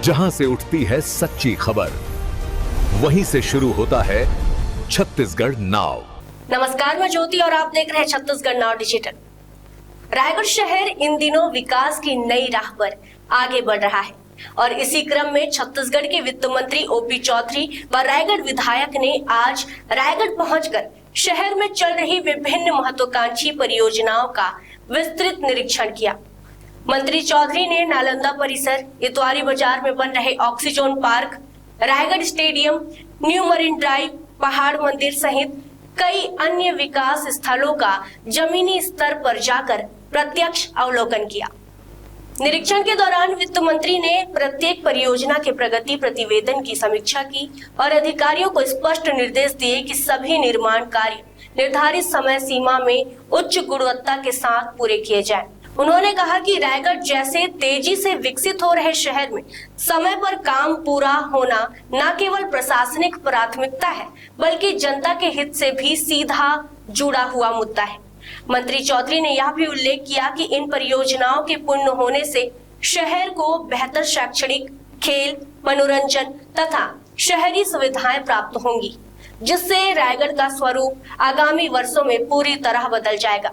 जहां से उठती है सच्ची खबर, वहीं से शुरू होता है छत्तीसगढ़ नाव। नमस्कार, मैं ज्योति और आप देख रहे हैं छत्तीसगढ़ नाव डिजिटल। रायगढ़ शहर इन दिनों विकास की नई राह पर आगे बढ़ रहा है और इसी क्रम में छत्तीसगढ़ के वित्त मंत्री ओपी चौधरी व रायगढ़ विधायक ने आज रायगढ़ पहुंचकर शहर में चल रही विभिन्न महत्वाकांक्षी परियोजनाओं का विस्तृत निरीक्षण किया। मंत्री चौधरी ने नालंदा परिसर, इतवारी बाजार में बन रहे oxygen park, Raigarh stadium, new marine drive, पहाड़ मंदिर सहित कई अन्य विकास स्थलों का जमीनी स्तर पर जाकर प्रत्यक्ष अवलोकन किया। निरीक्षण के दौरान वित्त मंत्री ने प्रत्येक परियोजना के प्रगति प्रतिवेदन की समीक्षा की और अधिकारियों को स्पष्ट निर्देश दिए कि सभी निर्माण कार्य निर्धारित समय सीमा में उच्च गुणवत्ता के साथ पूरे किए जाएं। उन्होंने कहा कि रायगढ़ जैसे तेजी से विकसित हो रहे शहर में समय पर काम पूरा होना न केवल प्रशासनिक प्राथमिकता है, बल्कि जनता के हित से भी सीधा जुड़ा हुआ मुद्दा है। मंत्री चौधरी ने यह भी उल्लेख किया कि इन परियोजनाओं के पूर्ण होने से शहर को बेहतर शैक्षणिक, खेल, मनोरंजन तथा शहरी सुविधाएं प्राप्त होंगी, जिससे रायगढ़ का स्वरूप आगामी वर्षों में पूरी तरह बदल जाएगा।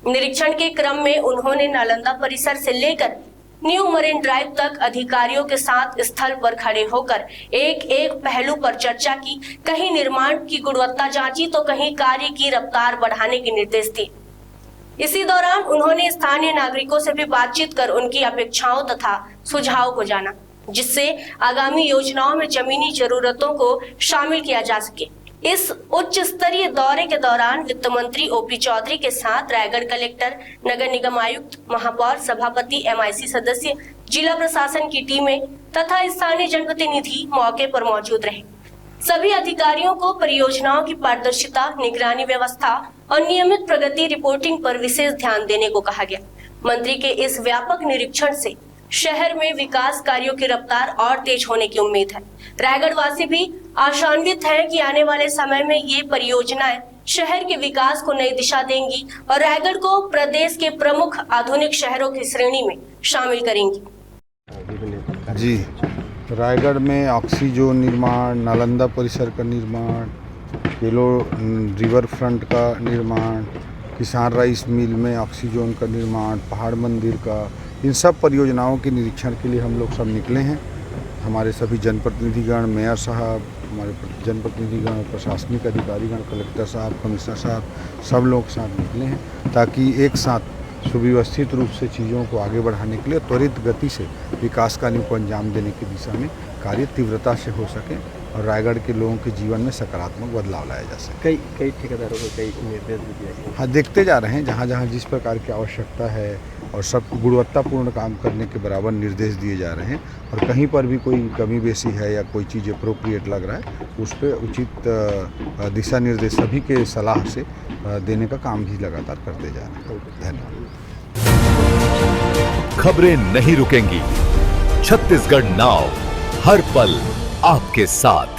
निरीक्षण के क्रम में उन्होंने नालंदा परिसर से लेकर न्यू मरीन ड्राइव तक अधिकारियों के साथ स्थल पर खड़े होकर एक एक पहलू पर चर्चा की। कहीं निर्माण की गुणवत्ता जांची तो कहीं कार्य की रफ्तार बढ़ाने के निर्देश दिए। इसी दौरान उन्होंने स्थानीय नागरिकों से भी बातचीत कर उनकी अपेक्षाओं तथा सुझाव को जाना, जिससे आगामी योजनाओं में जमीनी जरूरतों को शामिल किया जा सके। इस उच्च स्तरीय दौरे के दौरान वित्त मंत्री ओपी चौधरी के साथ रायगढ़ कलेक्टर, नगर निगम आयुक्त, महापौर, सभापति, MIC सदस्य, जिला प्रशासन की टीमें तथा स्थानीय जनप्रतिनिधि मौके पर मौजूद रहे। सभी अधिकारियों को परियोजनाओं की पारदर्शिता, निगरानी व्यवस्था और नियमित प्रगति रिपोर्टिंग पर विशेष ध्यान देने को कहा गया। मंत्री के इस व्यापक निरीक्षण से शहर में विकास कार्यों की रफ्तार और तेज होने की उम्मीद है। रायगढ़ वासी भी आशान्वित हैं कि आने वाले समय में ये परियोजनाएं शहर के विकास को नई दिशा देंगी और रायगढ़ को प्रदेश के प्रमुख आधुनिक शहरों की श्रेणी में शामिल करेंगी। जी, रायगढ़ में ऑक्सीजन निर्माण, नालंदा परिसर का निर्माण, केलो रिवर फ्रंट का निर्माण, किसान राइस मिल में ऑक्सीजन का निर्माण, पहाड़ मंदिर का, इन सब परियोजनाओं के निरीक्षण के लिए हम लोग सब निकले हैं। हमारे सभी जनप्रतिनिधिगण, मेयर साहब, हमारे जनप्रतिनिधिगण, प्रशासनिक अधिकारीगण, कलेक्टर साहब, कमिश्नर साहब, सब लोग साथ निकले हैं ताकि एक साथ सुव्यवस्थित रूप से चीज़ों को आगे बढ़ाने के लिए त्वरित गति से विकास कार्यों को अंजाम देने की दिशा में कार्य तीव्रता से हो सके और रायगढ़ के लोगों के जीवन में सकारात्मक बदलाव लाया जा सके। कई ठेकेदारों को कई निर्देश भी दिए गए। हाँ, देखते जा रहे हैं जहाँ जहाँ जिस प्रकार की आवश्यकता है और सब गुणवत्तापूर्ण काम करने के बराबर निर्देश दिए जा रहे हैं और कहीं पर भी कोई कमी बेसी है या कोई चीज़ अप्रोप्रिएट लग रहा है उस पर उचित दिशा निर्देश सभी के सलाह से देने का काम भी लगातार करते जा रहे हैं। धन्यवाद। खबरें नहीं रुकेंगी, छत्तीसगढ़ नाव हर पल आपके साथ।